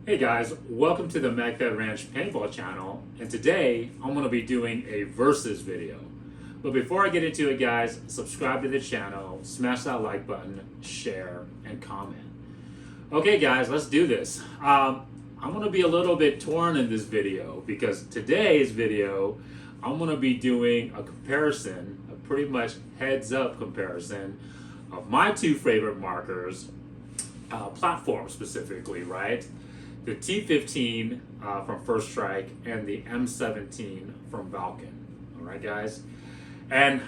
Hey guys, welcome to the Magfed Ranch Paintball channel, and today I'm going to be doing a versus video. But before I get into it guys, subscribe to the channel, smash that like button, share, and comment. Okay guys, let's do this. I'm going to be a little bit torn in this video because today's video I'm going to be doing a comparison, a pretty much heads up comparison of my two favorite markers, platforms specifically, right? The T15 from First Strike and the M17 from Valken. All right, guys. And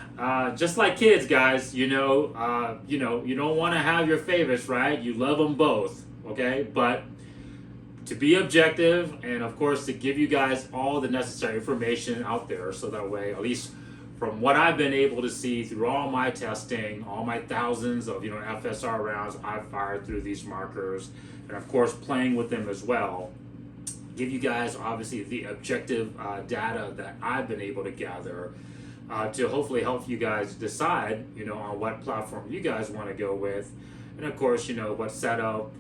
just like kids, guys, you don't want to have your favorites, right? You love them both, okay? But to be objective and of course to give you guys all the necessary information out there, so that way, at least from what I've been able to see through all my testing, all my thousands of FSR rounds I've fired through these markers, and of course playing with them as well, give you guys obviously the objective data that I've been able to gather to hopefully help you guys decide on what platform you guys want to go with, and of course what setup,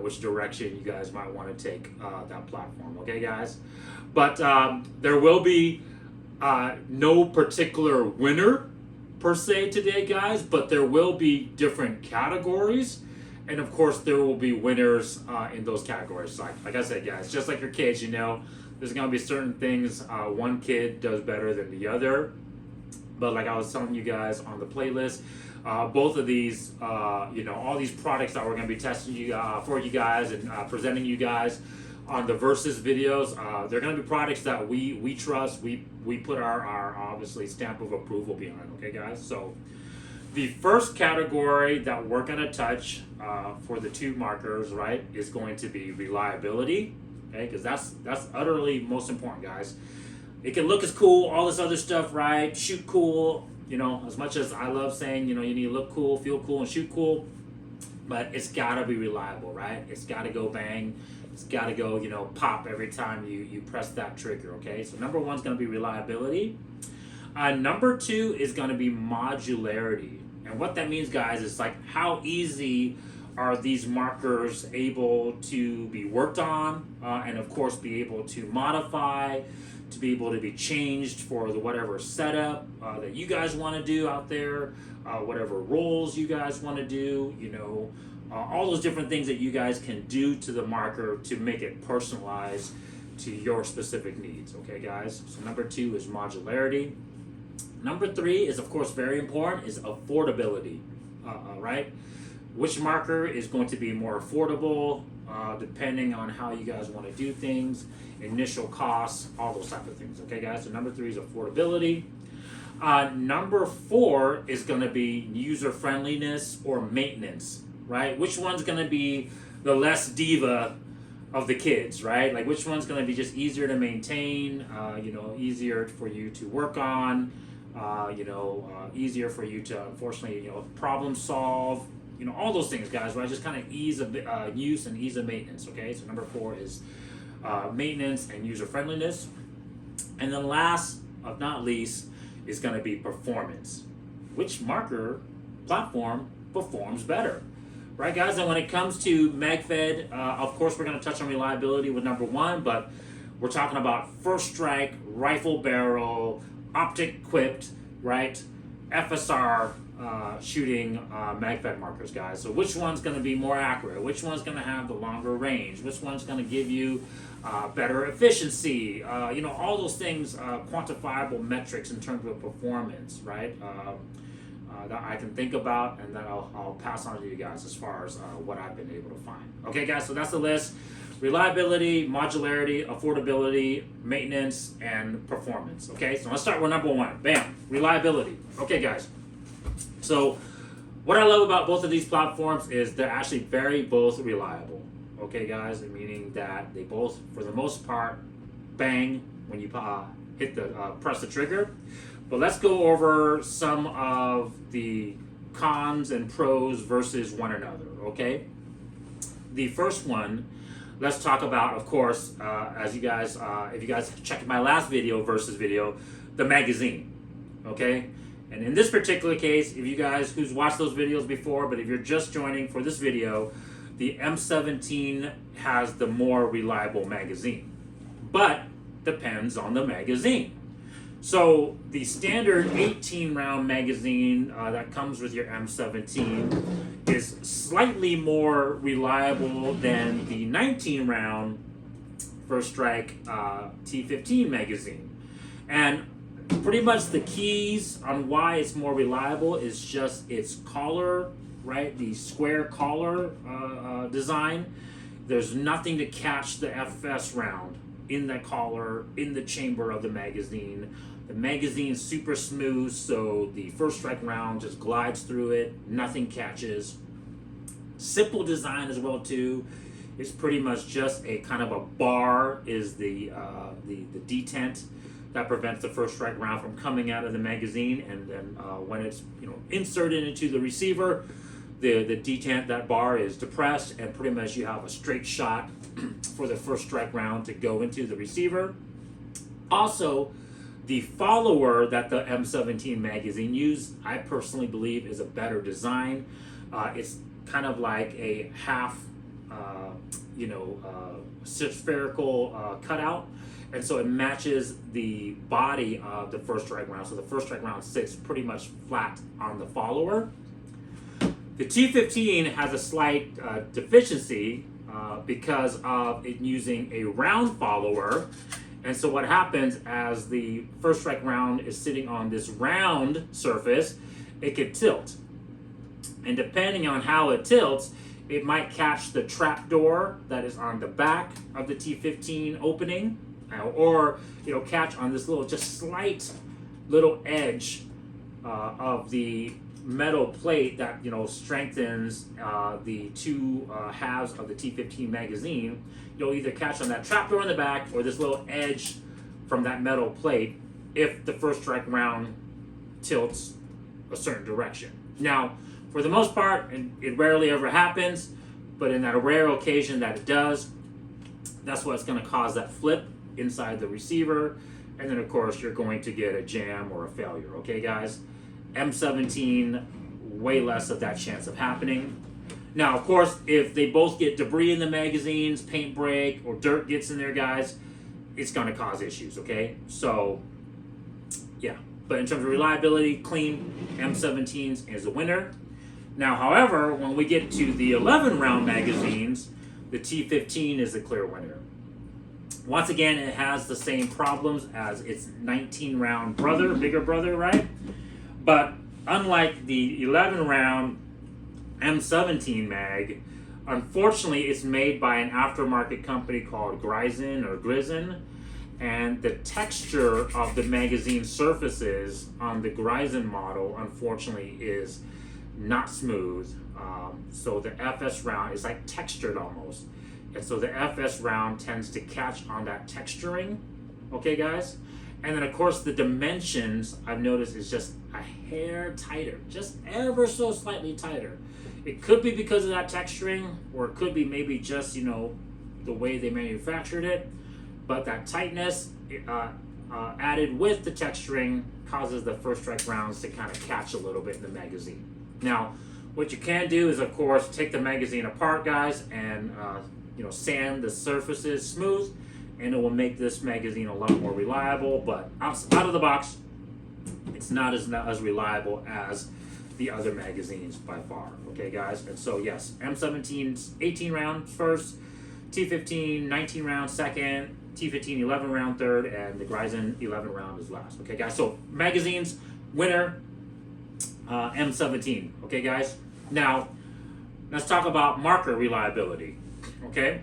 which direction you guys might want to take that platform. Okay guys, but there will be no particular winner per se today guys, but there will be different categories, and of course there will be winners in those categories. Like I said guys, just like your kids, there's going to be certain things one kid does better than the other, but like I was telling you guys on the playlist, both of these all these products that we're going to be testing for you guys and presenting you guys on the versus videos, they're going to be products that we trust, we put our obviously stamp of approval behind. Okay guys, so the first category that we're going to touch for the two markers, right, is going to be reliability. Okay, because that's utterly most important guys. It can look as cool, all this other stuff, right, shoot cool, as much as I love saying you need to look cool, feel cool, and shoot cool, but it's got to be reliable, right? It's got to go bang. It's got to go, pop every time you press that trigger, okay? So number one is going to be reliability. Number two is going to be modularity. And what that means, guys, is like how easy are these markers able to be worked on, and of course be able to modify, to be able to be changed for the whatever setup that you guys want to do out there, whatever roles you guys want to do, all those different things that you guys can do to the marker to make it personalized to your specific needs. Okay guys, so number two is modularity. Number three is of course very important, is affordability. Right, which marker is going to be more affordable depending on how you guys want to do things, initial costs, all those type of things. Okay guys, so number three is affordability. Number four is going to be user friendliness or maintenance, right? Which one's going to be the less diva of the kids, right? Like which one's going to be just easier to maintain, easier for you to work on, easier for you to unfortunately, problem solve, all those things, guys, right? Just kind of ease of use and ease of maintenance. Okay, so number four is maintenance and user friendliness. And then last but not least is going to be performance. Which marker platform performs better? Right, guys, and when it comes to Magfed, of course, we're going to touch on reliability with number one, but we're talking about First Strike, rifle barrel, optic equipped, right, FSR shooting Magfed markers, guys. So which one's going to be more accurate? Which one's going to have the longer range? Which one's going to give you better efficiency? All those things, quantifiable metrics in terms of performance, right? That I can think about and that I'll pass on to you guys as far as what I've been able to find. Okay guys, so that's the list: reliability, modularity, affordability, maintenance, and performance. Okay, so let's start with number one. Bam, reliability. Okay guys, so what I love about both of these platforms is they're actually both reliable. Okay guys, meaning that they both, for the most part, bang when you press the trigger. But let's go over some of the cons and pros versus one another, okay? The first one, let's talk about, of course, as you guys, if you guys checked my last video versus video, the magazine, okay? And in this particular case, if you guys who's watched those videos before, but if you're just joining for this video, the M17 has the more reliable magazine, but depends on the magazine. So the standard 18 round magazine that comes with your M17 is slightly more reliable than the 19 round First Strike T15 magazine. And pretty much the keys on why it's more reliable is just its collar, right? The square collar design. There's nothing to catch the FS round in the collar, in the chamber of the magazine. The magazine's super smooth, so the First Strike round just glides through it, nothing catches. Simple design as well too. It's pretty much just a kind of a bar is the detent that prevents the First Strike round from coming out of the magazine, and then when it's inserted into the receiver, the detent, that bar is depressed, and pretty much you have a straight shot for the First Strike round to go into the receiver. Also, the follower that the M17 magazine used, I personally believe, is a better design. It's kind of like a half, spherical cutout, and so it matches the body of the First Strike round. So the First Strike round sits pretty much flat on the follower. The T15 has a slight deficiency because of it using a round follower. And so what happens as the First Strike round is sitting on this round surface, it could tilt. And depending on how it tilts, it might catch the trap door that is on the back of the T15 opening, or it'll catch on this little, just slight little edge of the metal plate that strengthens the two halves of the T15 magazine. You'll either catch on that trapdoor in the back or this little edge from that metal plate if the First Strike round tilts a certain direction. Now, for the most part, and it rarely ever happens, but in that rare occasion that it does, that's what's going to cause that flip inside the receiver, and then of course you're going to get a jam or a failure. Okay, guys? M17, way less of that chance of happening. Now, of course, if they both get debris in the magazines, paint break, or dirt gets in there, guys, it's going to cause issues, okay? So, yeah. But in terms of reliability, clean, M17s is a winner. Now, however, when we get to the 11-round magazines, the T15 is the clear winner. Once again, it has the same problems as its 19-round brother, bigger brother, right? But unlike the 11-round M17 mag, unfortunately, it's made by an aftermarket company called Grizen, and the texture of the magazine surfaces on the Grizen model, unfortunately, is not smooth. So the FS round is like textured almost, and so the FS round tends to catch on that texturing. Okay, guys? And then, of course, the dimensions, I've noticed, is just a hair tighter, just ever so slightly tighter. It could be because of that texturing, or it could be maybe just, the way they manufactured it. But that tightness added with the texturing causes the First Strike rounds to kind of catch a little bit in the magazine. Now, what you can do is, of course, take the magazine apart, guys, and sand the surfaces smooth, and it will make this magazine a lot more reliable. But out of the box, it's not as reliable as the other magazines by far. Okay, guys? And so, yes, M17's 18 round first, T15 19 round second, T15 11 round third, and the Grizen 11 round is last. Okay, guys? So, magazines, winner, M17. Okay, guys? Now, let's talk about marker reliability. Okay?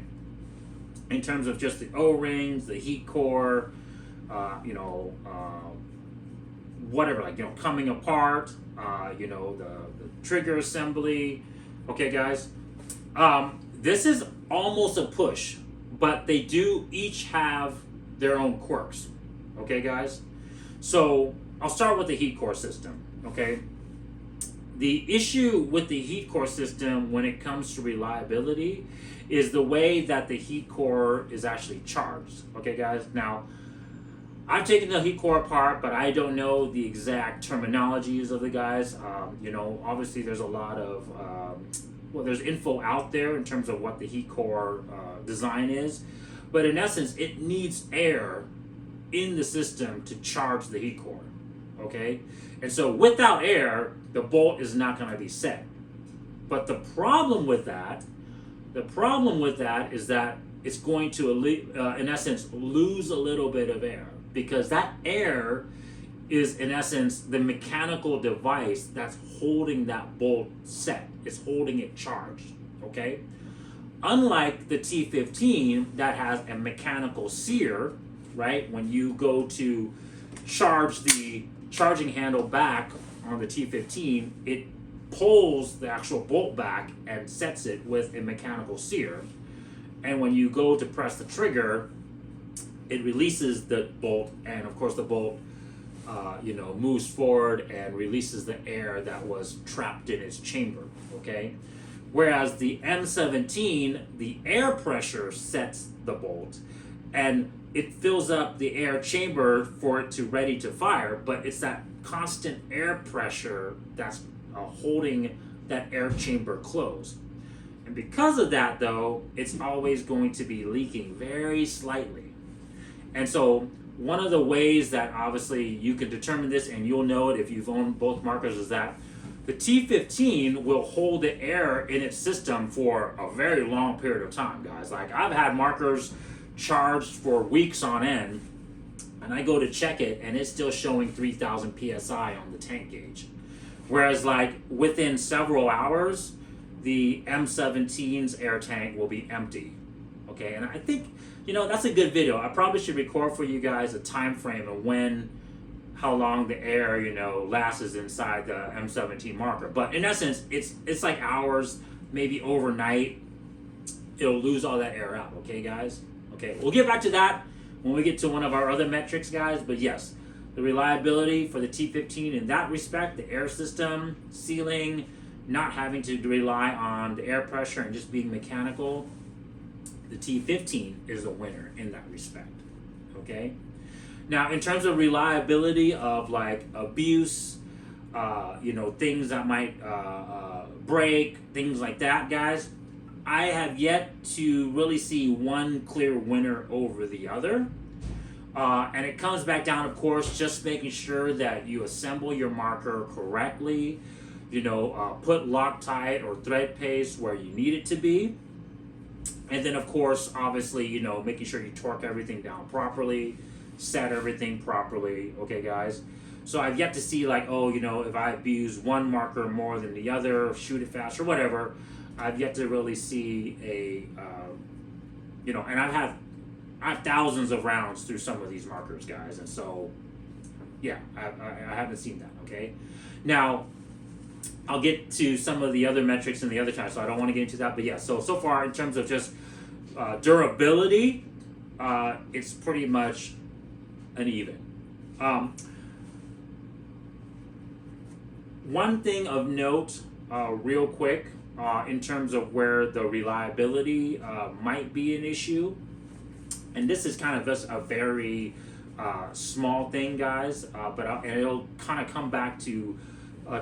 In terms of just the O-rings, the heat core, whatever, coming apart, the trigger assembly. Okay, guys? This is almost a push, but they do each have their own quirks. Okay, guys? So, I'll start with the heat core system. Okay? The issue with the heat core system when it comes to reliability is the way that the heat core is actually charged. Okay, guys? Now, I've taken the heat core apart, but I don't know the exact terminologies of the guys. Obviously there's a lot of well, there's info out there in terms of what the heat core design is, but in essence, it needs air in the system to charge the heat core, okay? And so without air, the bolt is not going to be set. But the problem with that is that it's going to, in essence, lose a little bit of air, because that air is, in essence, the mechanical device that's holding that bolt set. It's holding it charged, okay? Unlike the T15 that has a mechanical sear, right? When you go to charge the charging handle back on the T15, it pulls the actual bolt back and sets it with a mechanical sear. And when you go to press the trigger, it releases the bolt, and of course the bolt moves forward and releases the air that was trapped in its chamber, okay? Whereas the M17, the air pressure sets the bolt, and it fills up the air chamber for it to ready to fire, but it's that constant air pressure that's holding that air chamber closed. And because of that, though, it's always going to be leaking very slightly. And so one of the ways that obviously you can determine this, and you'll know it if you've owned both markers, is that the T15 will hold the air in its system for a very long period of time, guys. Like, I've had markers charged for weeks on end, and I go to check it, and it's still showing 3,000 PSI on the tank gauge. Whereas, like, within several hours, the M17's air tank will be empty, okay? And I think, that's a good video. I probably should record for you guys a time frame of how long the air, lasts inside the M17 marker. But in essence, it's like hours, maybe overnight, it'll lose all that air out, okay, guys? Okay, we'll get back to that when we get to one of our other metrics, guys. But yes, the reliability for the T15 in that respect, the air system, sealing, not having to rely on the air pressure and just being mechanical, the T15 is a winner in that respect, okay? Now, in terms of reliability of like abuse, things that might break, things like that, guys, I have yet to really see one clear winner over the other. And it comes back down, of course, just making sure that you assemble your marker correctly, put Loctite or thread paste where you need it to be. And then, of course, obviously, making sure you torque everything down properly, set everything properly, okay, guys? So I've yet to see, like, if I abuse one marker more than the other, shoot it fast or whatever, I've yet to really see and I have thousands of rounds through some of these markers, guys, and so, yeah, I haven't seen that, okay? Now, I'll get to some of the other metrics in the other time, so I don't want to get into that, but yeah, so far in terms of just durability, it's pretty much an even. One thing of note, real quick, in terms of where the reliability might be an issue, and this is kind of just a very small thing, guys, and it'll kind of come back to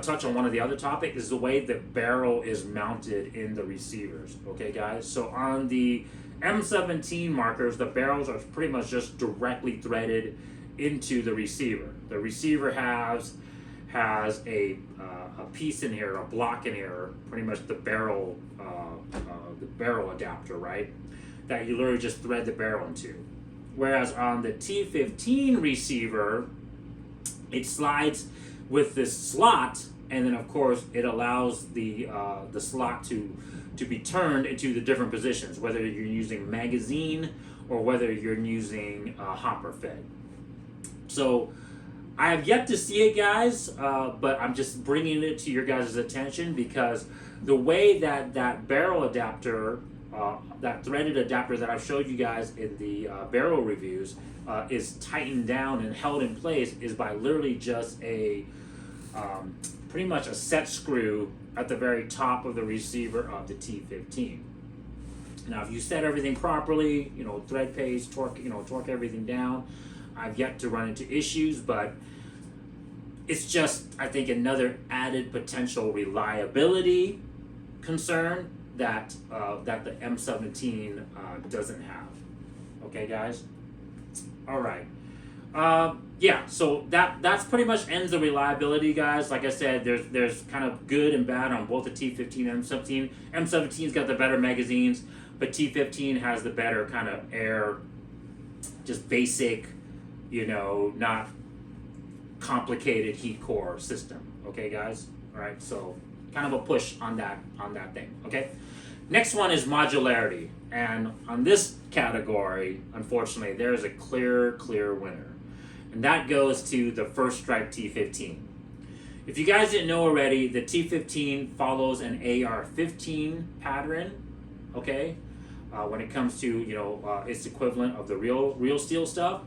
touch on one of the other topics, is the way the barrel is mounted in the receivers, okay, guys? So on the M17 markers, the barrels are pretty much just directly threaded into the receiver. The receiver has a piece in here, a block in here, pretty much the barrel adapter, right? That you literally just thread the barrel into. Whereas on the T15 receiver, it slides with this slot, and then of course it allows the slot to be turned into the different positions, whether you're using magazine or whether you're using hopper fed. So I have yet to see it, guys, but I'm just bringing it to your guys' attention because the way that barrel adapter, that threaded adapter that I've showed you guys in the barrel reviews, is tightened down and held in place is by literally just pretty much a set screw at the very top of the receiver of the T15. Now, if you set everything properly, thread paste, torque everything down, I've yet to run into issues, but it's just, I think, another added potential reliability concern that that the M17 doesn't have. Okay, guys. All right. Yeah, so that's pretty much ends the reliability, guys. Like I said, there's kind of good and bad on both the T15 and M17. M17's got the better magazines, but T15 has the better kind of air, just basic, you know, not complicated heat core system. Okay, guys. All right, so kind of a push on that thing. Okay. Next one is modularity, and on this category, unfortunately, there is a clear winner. And that goes to the First Strike T15. If you guys didn't know already, the T15 follows an AR-15 pattern, okay? When it comes to, you know, its equivalent of the real steel stuff.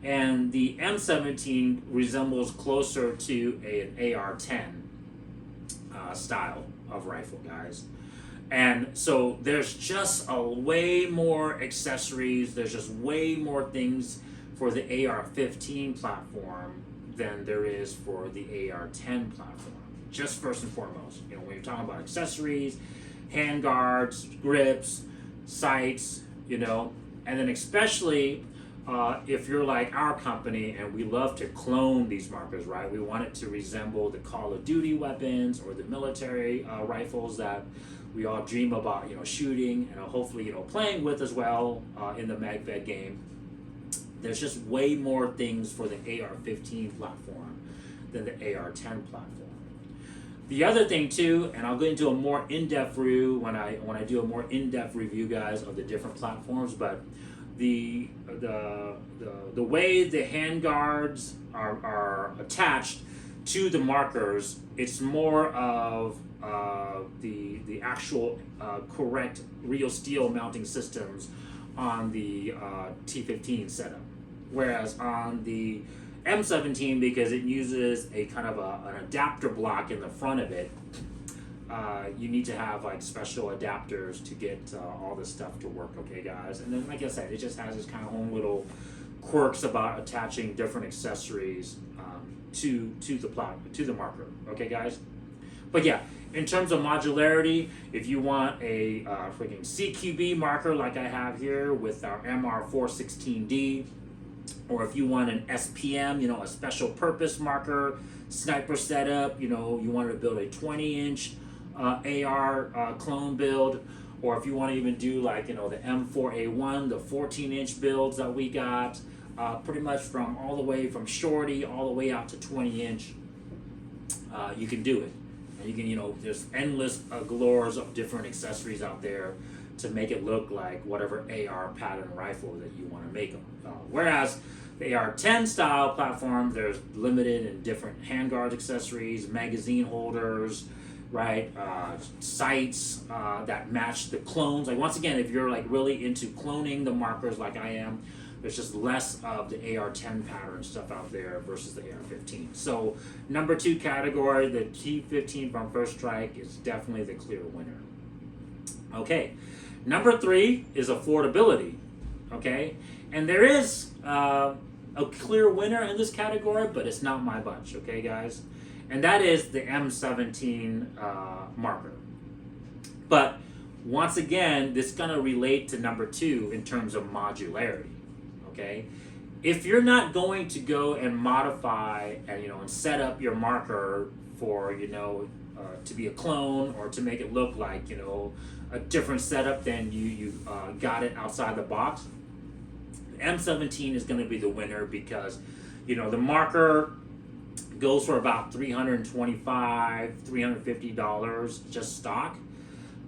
And the M17 resembles closer to an AR-10 style of rifle, guys. And so there's just a way more accessories, there's just way more things for the AR-15 platform than there is for the AR-10 platform. Just first and foremost, you know, when you're talking about accessories, hand guards, grips, sights, you know, and then especially if you're like our company and we love to clone these markers, right? We want it to resemble the Call of Duty weapons or the military rifles that we all dream about, you know, shooting and hopefully, you know, playing with as well in the Magfed game. There's just way more things for the AR-15 platform than the AR-10 platform. The other thing too, and I'll go into a more in-depth review when I do a more in-depth review, guys, of the different platforms. But the way the hand guards are attached to the markers, it's more of the actual correct real steel mounting systems on the T15 setup. Whereas on the M17, because it uses a kind of an adapter block in the front of it, you need to have like special adapters to get all this stuff to work, okay, guys? And then, like I said, it just has its kind of own little quirks about attaching different accessories to the marker, okay, guys? But yeah, in terms of modularity, if you want a freaking CQB marker like I have here with our MR416D, or if you want an SPM, you know, a special purpose marker, sniper setup, you know, you wanted to build a 20-inch AR clone build, or if you want to even do like, you know, the M4A1, the 14-inch builds that we got, pretty much from all the way from shorty all the way out to 20-inch, you can do it. And you can, you know, there's endless galores of different accessories out there to make it look like whatever AR pattern rifle that you want to make them. Whereas the AR-10 style platform, there's limited and different handguard accessories, magazine holders, right? Sights that match the clones. Like, once again, if you're like really into cloning the markers like I am, there's just less of the AR-10 pattern stuff out there versus the AR-15. So number 2 category, the T15 from First Strike is definitely the clear winner. Okay, number 3 is affordability. Okay, and there is a clear winner in this category, but it's not my bunch. Okay, guys, and that is the M17 marker. But once again, this is going to relate to number 2 in terms of modularity. Okay, if you're not going to go and modify and, you know, and set up your marker for, you know, to be a clone or to make it look like, you know, a different setup than you got it outside the box, M17 is going to be the winner because, you know, the marker goes for about $325, $350 just stock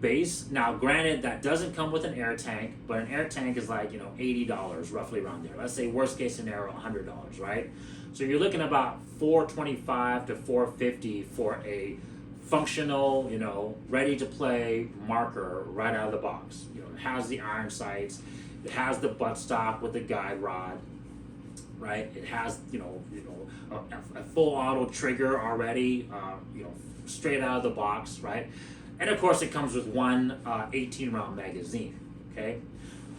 base. Now, granted, that doesn't come with an air tank, but an air tank is like, you know, $80 roughly around there. Let's say worst case scenario, $100, right? So you're looking about $425 to $450 for a functional, you know, ready to play marker right out of the box. You know, it has the iron sights, it has the buttstock with the guide rod, right? It has, you know, a full auto trigger already, you know, straight out of the box, right? And of course, it comes with one 18-round magazine, okay?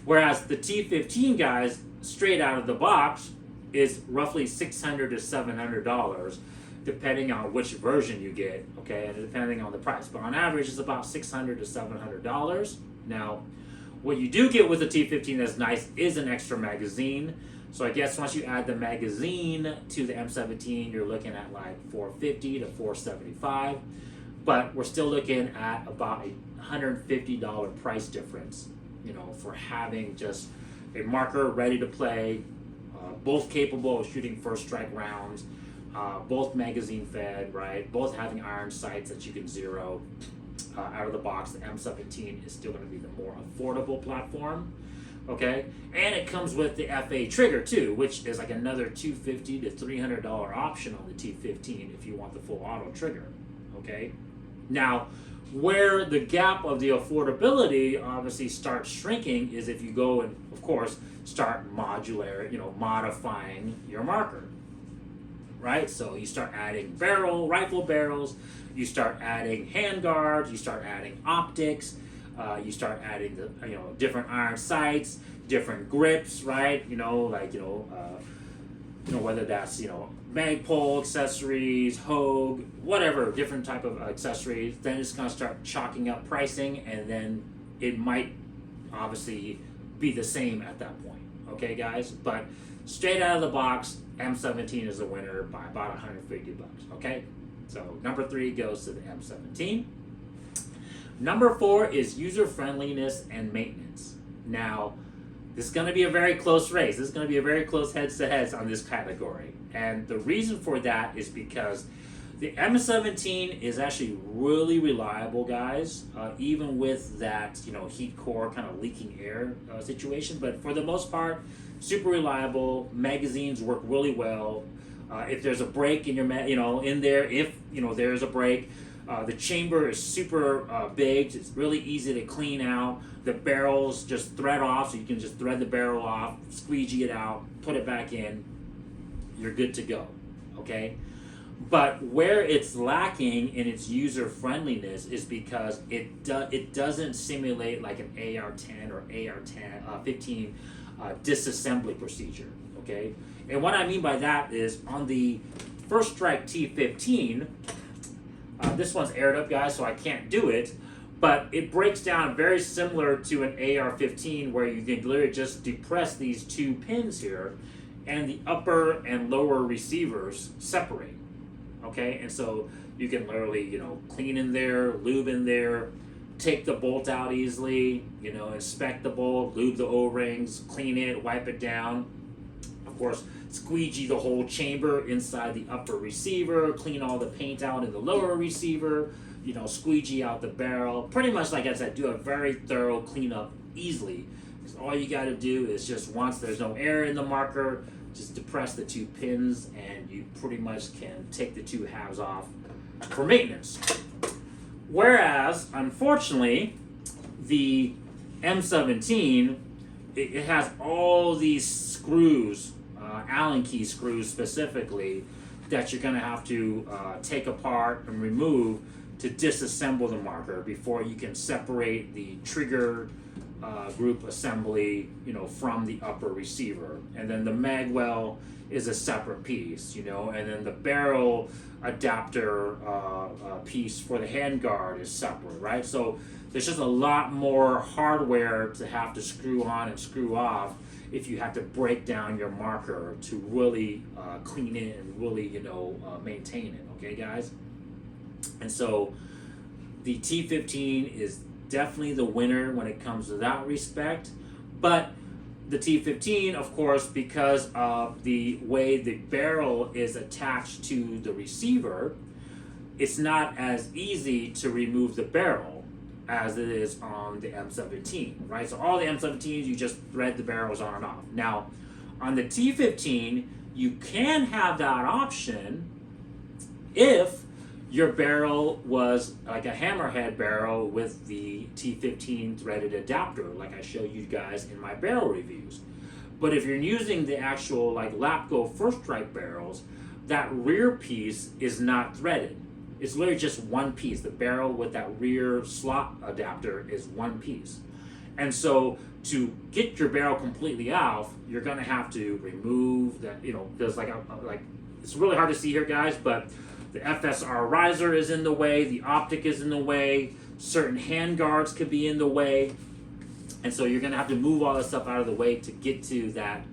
Whereas the T15, guys, straight out of the box is roughly $600 to $700. depending on which version you get, okay, and depending on the price. But on average, it's about $600 to $700. Now, what you do get with the T15 that's nice is an extra magazine. So I guess once you add the magazine to the M17, you're looking at like $450 to $475. But we're still looking at about a $150 price difference, you know, for having just a marker ready to play, both capable of shooting first strike rounds, both magazine fed, right? Both having iron sights that you can zero out of the box. The M17 is still going to be the more affordable platform, okay? And it comes with the FA trigger too, which is like another $250 to $300 option on the T15 if you want the full auto trigger, okay? Now, where the gap of the affordability obviously starts shrinking is if you go and, of course, start modular, you know, modifying your marker, right? So you start adding rifle barrels, you start adding handguards, you start adding optics, you start adding the, you know, different iron sights, different grips, right? You know, like, you know, whether that's, you know, magpole accessories, Hogue, whatever, different type of accessories. Then it's going to start chalking up pricing, and then it might obviously be the same at that point, okay, guys? But straight out of the box, M17 is a winner by about $150, okay? So number 3 goes to the M17. Number 4 is user friendliness and maintenance. Now, this is going to be a very close race. This is going to be a very close heads-to-heads on this category. And the reason for that is because the M17 is actually really reliable, guys, even with that, you know, heat core kind of leaking air situation. But for the most part, super reliable. Magazines work really well. If there's a break in your, in there, if, you know, there's a break, the chamber is super big. It's really easy to clean out. The barrels just thread off, so you can just thread the barrel off, squeegee it out, put it back in. You're good to go, okay? But where it's lacking in its user friendliness is because it doesn't simulate like an AR-10 or AR-15 disassembly procedure, okay? And what I mean by that is on the First Strike T15, this one's aired up, guys, so I can't do it, but it breaks down very similar to an AR-15 where you can literally just depress these 2 pins here and the upper and lower receivers separate, okay? And so you can literally, you know, clean in there, lube in there, take the bolt out easily, you know, inspect the bolt, lube the O-rings, clean it, wipe it down. Of course, squeegee the whole chamber inside the upper receiver, clean all the paint out in the lower receiver, you know, squeegee out the barrel. Pretty much, like I said, do a very thorough cleanup easily. Because all you got to do is just, once there's no air in the marker, just depress the 2 pins and you pretty much can take the 2 halves off for maintenance. Whereas, unfortunately, the M17, it has all these screws, Allen key screws specifically, that you're going to have to take apart and remove to disassemble the marker before you can separate the trigger group assembly, you know, from the upper receiver. And then the magwell is a separate piece, you know, and then the barrel adapter piece for the handguard is separate, right? So there's just a lot more hardware to have to screw on and screw off if you have to break down your marker to really clean it and really, you know, maintain it, okay, guys? And so the T15 is definitely the winner when it comes to that respect. But the T15, of course, because of the way the barrel is attached to the receiver, it's not as easy to remove the barrel as it is on the M17, right? So all the M17s, you just thread the barrels on and off. Now, on the T15, you can have that option if your barrel was like a hammerhead barrel with the T15 threaded adapter, like I showed you guys in my barrel reviews. But if you're using the actual like Lapco First Strike barrels, that rear piece is not threaded. It's literally just one piece. The barrel with that rear slot adapter is one piece. And so to get your barrel completely off, you're gonna have to remove that, you know, because like it's really hard to see here, guys, but The FSR riser is in the way, the optic is in the way, certain hand guards could be in the way, and so you're going to have to move all this stuff out of the way to get to that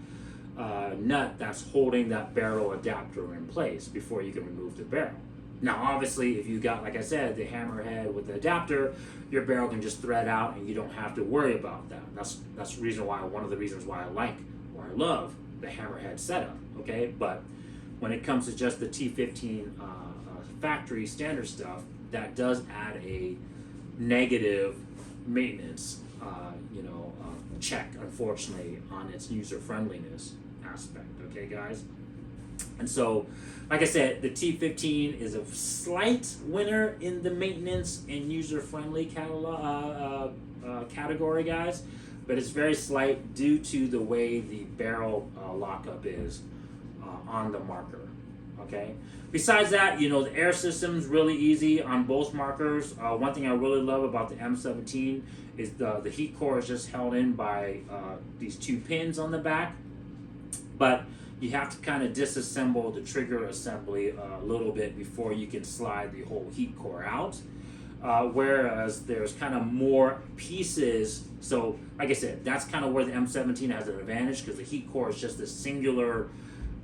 nut that's holding that barrel adapter in place before you can remove the barrel. Now, obviously, if you got, like I said, the hammerhead with the adapter, your barrel can just thread out and you don't have to worry about that. That's the reason why, one of the reasons why I like or I love the hammerhead setup, okay? But when it comes to just the T15 factory standard stuff, that does add a negative maintenance, check, unfortunately, on its user friendliness aspect, okay, guys? And so, like I said, the T15 is a slight winner in the maintenance and user-friendly category, guys, but it's very slight due to the way the barrel lockup is on the marker, okay? Besides that, the air system's really easy on both markers. One thing I really love about the M17 is the heat core is just held in by these two pins on the back, but you have to kind of disassemble the trigger assembly a little bit before you can slide the whole heat core out. Whereas there's kind of more pieces. So, like I said, that's kind of where the M17 has an advantage, because the heat core is just a singular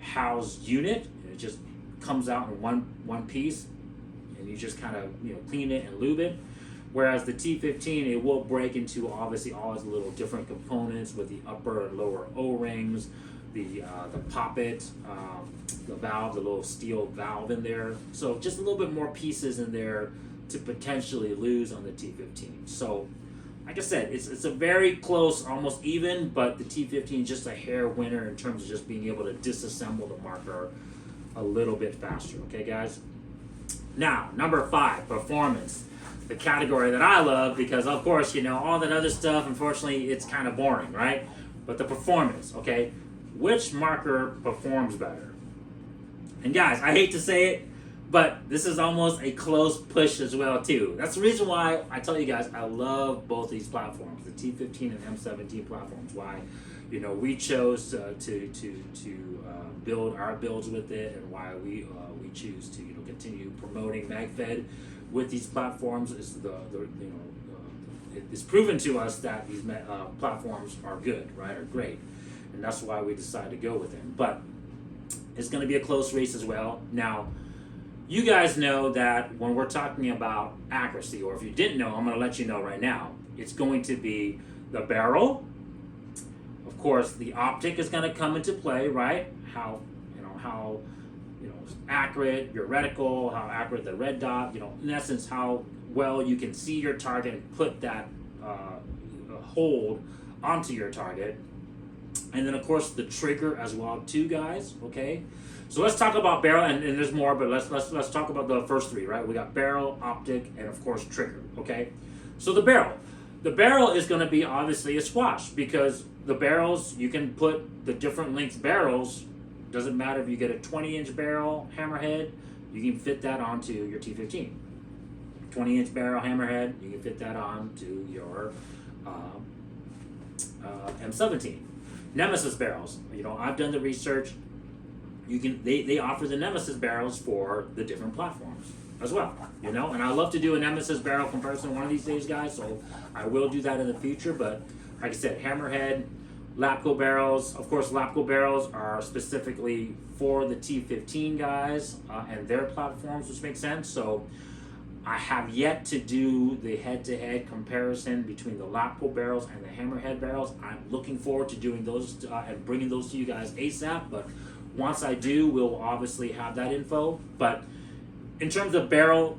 housed unit. It just comes out in one piece, and you just kind of clean it and lube it. Whereas the T15, it will break into obviously all its little different components with the upper and lower O-rings, the poppet, the valve, the little steel valve in there. So just a little bit more pieces in there to potentially lose on the T15. So, like I said, it's a very close, almost even, but the T15 is just a hair winner in terms of just being able to disassemble the marker a little bit faster. Okay, guys? Now, number 5, performance. The category that I love, because of course, all that other stuff, unfortunately, it's kind of boring, right? But the performance, okay? Which marker performs better? And guys, I hate to say it, but this is almost a close push as well too. That's the reason why I tell you guys I love both these platforms, the T15 and M17 platforms. Why, we chose to build our builds with it, and why we choose to continue promoting Magfed with these platforms is it's proven to us that these platforms are good, right? Are great. And that's why we decided to go with them. But it's going to be a close race as well. Now, you guys know that when we're talking about accuracy, or if you didn't know, I'm going to let you know right now, it's going to be the barrel. Of course, the optic is going to come into play, right? How accurate your reticle, how accurate the red dot, in essence, how well you can see your target and put that hold onto your target. And then, of course, the trigger as well, too, guys. Okay, so let's talk about barrel, and there's more, but let's talk about the first 3, right? We got barrel, optic, and of course trigger. Okay, so the barrel is going to be obviously a squash, because the barrels, you can put the different length barrels. Doesn't matter if you get a 20-inch barrel hammerhead, you can fit that onto your T15. 20-inch barrel hammerhead, you can fit that onto your M17. Nemesis barrels, I've done the research. They offer the Nemesis barrels for the different platforms as well, and I love to do a Nemesis barrel comparison one of these days, guys, so I will do that in the future. But like I said, hammerhead, Lapco barrels, of course, Lapco barrels are specifically for the T15 guys and their platforms, which makes sense. So I have yet to do the head-to-head comparison between the Lapco barrels and the hammerhead barrels. I'm looking forward to doing those and bringing those to you guys ASAP, but once I do, we'll obviously have that info. But in terms of barrel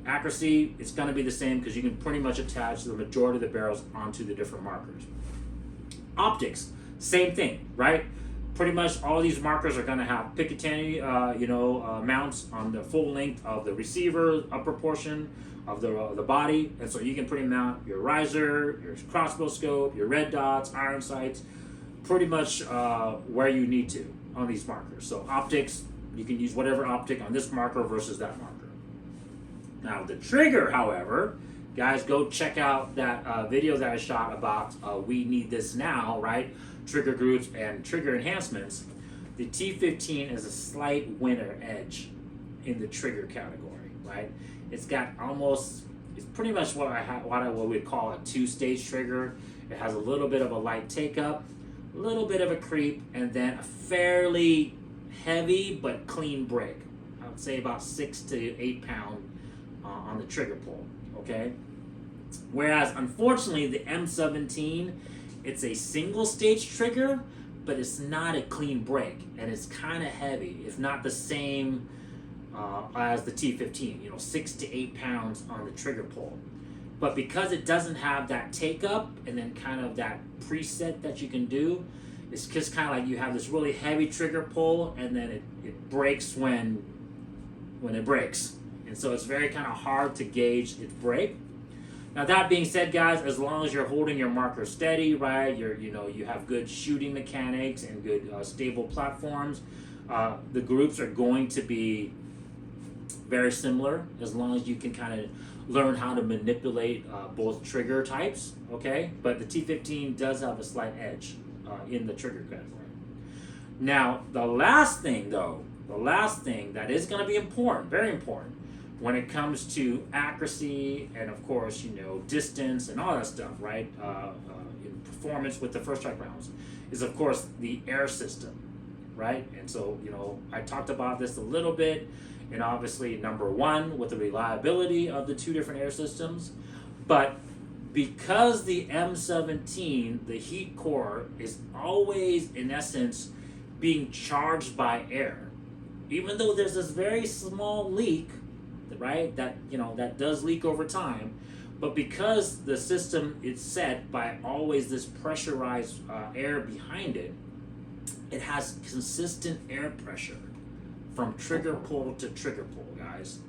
accuracy, it's going to be the same, because you can pretty much attach the majority of the barrels onto the different markers. Optics, same thing, right? Pretty much all these markers are going to have Picatinny, mounts on the full length of the receiver, upper portion of the body, and so you can pretty mount your riser, your crossbow scope, your red dots, iron sights, pretty much where you need to on these markers. So optics, you can use whatever optic on this marker versus that marker. Now the trigger, however, guys, go check out that video that I shot about We Need This Now, right? Trigger groups and trigger enhancements. The T15 is a slight winner edge in the trigger category, right? It's got almost, it's pretty much what we call a two-stage trigger. It has a little bit of a light take-up, a little bit of a creep, and then a fairly heavy but clean break. I would say about 6 to 8 pound on the trigger pull, okay? Whereas, unfortunately, the M17, it's a single-stage trigger, but it's not a clean break, and it's kind of heavy, if not the same as the T15, 6 to 8 pounds on the trigger pull. But because it doesn't have that take up and then kind of that preset that you can do, it's just kind of like you have this really heavy trigger pull, and then it breaks when it breaks. And so it's very kind of hard to gauge its break. Now that being said, guys, as long as you're holding your marker steady, right, you have good shooting mechanics and good stable platforms, the groups are going to be very similar as long as you can kind of learn how to manipulate both trigger types, okay? But the T15 does have a slight edge in the trigger category. Now, the last thing that is going to be important, very important, when it comes to accuracy and, of course, distance and all that stuff, right? In performance with the First Strike rounds, is, of course, the air system, right? And so, I talked about this a little bit, and obviously, number one, with the reliability of the two different air systems, but because the M17, the heat core, is always, in essence, being charged by air, even though there's this very small leak, right, that does leak over time, but because the system is set by always this pressurized air behind it, it has consistent air pressure from trigger pull to trigger pull, guys.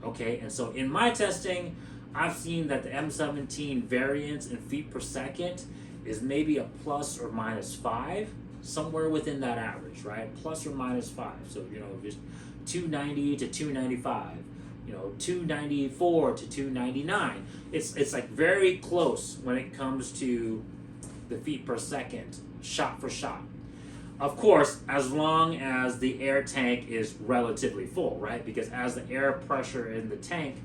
Okay, and so in my testing, I've seen that the M17 variance in feet per second is maybe a plus or minus 5, somewhere within that average, right? Plus or minus 5. So, just 290 to 295. 294 to 299. It's like very close when it comes to the feet per second, shot for shot. Of course, as long as the air tank is relatively full, right? Because as the air pressure in the tank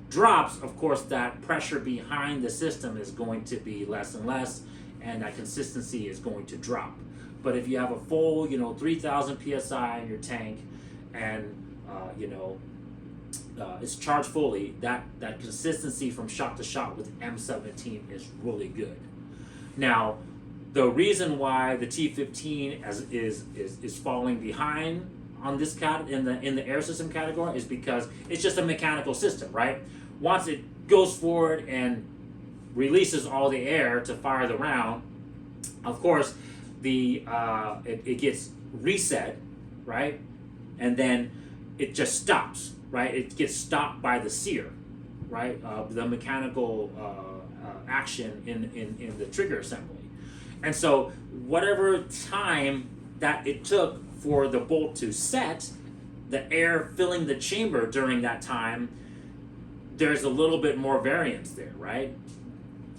drops, of course, that pressure behind the system is going to be less and less, and that consistency is going to drop. But if you have a full, 3,000 psi in your tank, and it's charged fully, that consistency from shot to shot with M17 is really good. Now, the reason why the T15 is falling behind on this in the air system category is because it's just a mechanical system, right? Once it goes forward and releases all the air to fire the round, of course, it gets reset, right? And then it just stops, right? It gets stopped by the sear, right? The mechanical action in the trigger assembly. And so whatever time that it took for the bolt to set, the air filling the chamber during that time, there's a little bit more variance there, right?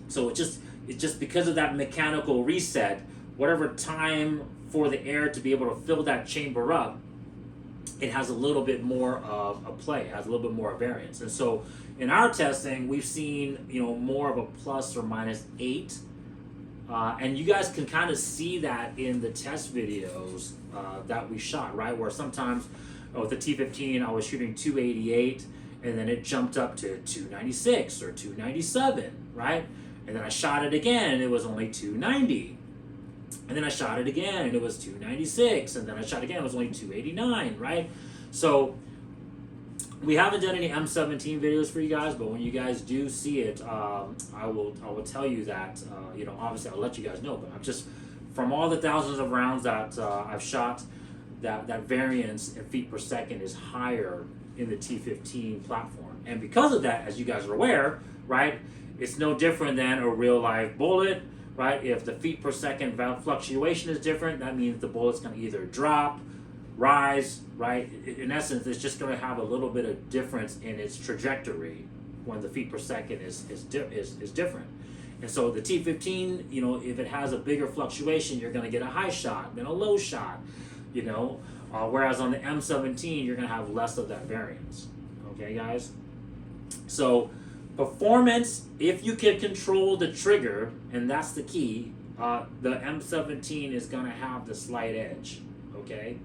So it's just because of that mechanical reset, whatever time for the air to be able to fill that chamber up, it has a little bit more of a play, has a little bit more variance. And so in our testing, we've seen more of a plus or minus 8. And you guys can kind of see that in the test videos that we shot, right? Where sometimes with the T15, I was shooting 288, and then it jumped up to 296 or 297, right? And then I shot it again, and it was only 290. And then I shot it again, and it was 296. And then I shot it again, it was only 289, right? So we haven't done any M17 videos for you guys, but when you guys do see it, I will tell you that, obviously I'll let you guys know, but I'm just, from all the thousands of rounds that I've shot, that variance in feet per second is higher in the T15 platform. And because of that, as you guys are aware, right, it's no different than a real live bullet, right? If the feet per second fluctuation is different, that means the bullet's going to either drop, rise, right? In essence, it's just going to have a little bit of difference in its trajectory when the feet per second is different. And so the T15, if it has a bigger fluctuation, you're going to get a high shot, then a low shot. you know, whereas on the M17 you're going to have less of that variance. Okay, guys? So performance, if you can control the trigger, and that's the key, the M17 is going to have the slight edge. Okay,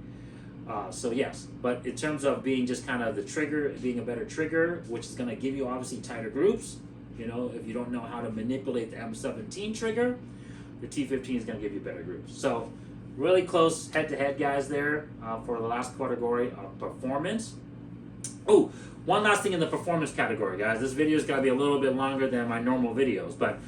so yes, but in terms of being just kind of the trigger, being a better trigger, which is going to give you obviously tighter groups, you know, if you don't know how to manipulate the M17 trigger, the T15 is going to give you better groups. So really close head-to-head, guys, there for the last category of performance. Oh, one last thing in the performance category, guys. This video's got to be a little bit longer than my normal videos, but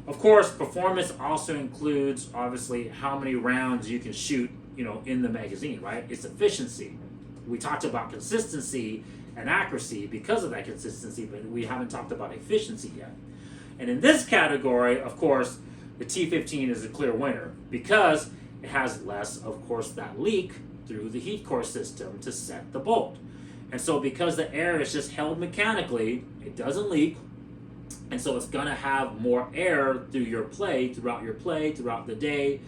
of course, performance also includes obviously how many rounds you can shoot, you know, in the magazine, right? It's efficiency. We talked about consistency and accuracy because of that consistency, but we haven't talked about efficiency yet. And in this category, of course, the T15 is a clear winner because it has less, of course, that leak through the heat core system to set the bolt. And so because the air is just held mechanically, it doesn't leak, and so it's going to have more air through your play, throughout the day,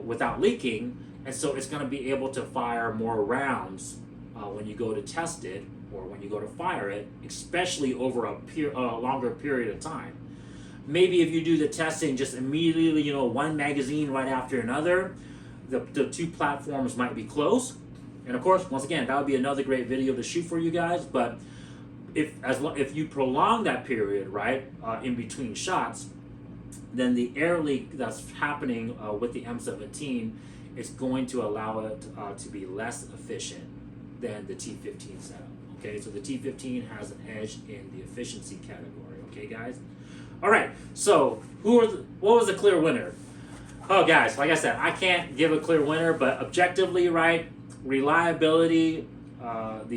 without leaking, and so it's going to be able to fire more rounds when you go to test it or when you go to fire it, especially over a longer period of time. Maybe if you do the testing just immediately, you know, one magazine right after another, the two platforms might be close. And of course, once again, that would be another great video to shoot for you guys. But if you prolong that period, right, in between shots, then the air leak that's happening with the M17 is going to allow it to be less efficient than the T15 setup. Okay, so the T15 has an edge in the efficiency category. Okay, guys. All right. So what was the clear winner? Oh, guys, like I said, I can't give a clear winner, but objectively, right? Reliability, that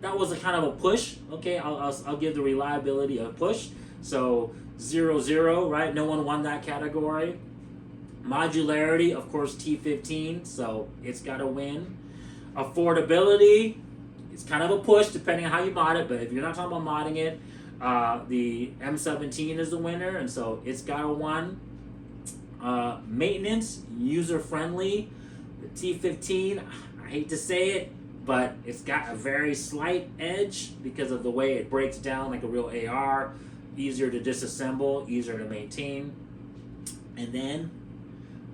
was a kind of a push. Okay, I'll give the reliability a push. So 0-0, right? No one won that category. Modularity, of course, T15, so it's got to win. Affordability, it's kind of a push depending on how you mod it, but if you're not talking about modding it, the M17 is the winner, and so it's got to win. Maintenance, user-friendly, the T15, I hate to say it, but it's got a very slight edge because of the way it breaks down like a real AR, easier to disassemble, easier to maintain. And then,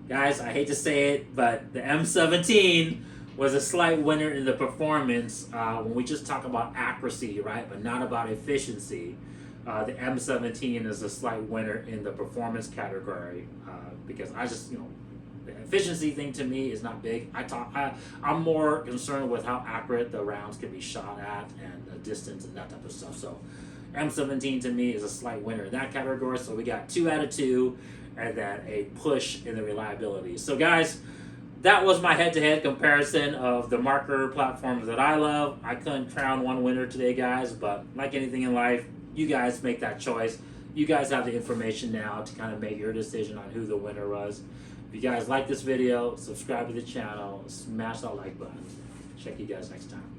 guys, I hate to say it, but the M17 was a slight winner in the performance when we just talk about accuracy, right, but not about efficiency. The M17 is a slight winner in the performance category because I just, you know, the efficiency thing to me is not big. I'm more concerned with how accurate the rounds can be shot at and the distance and that type of stuff. So M17 to me is a slight winner in that category. So we got 2 out of 2 and then a push in the reliability. So guys, that was my head-to-head comparison of the marker platforms that I love. I couldn't crown one winner today, guys, but like anything in life, you guys make that choice. You guys have the information now to kind of make your decision on who the winner was. If you guys like this video, subscribe to the channel, smash that like button. Check you guys next time.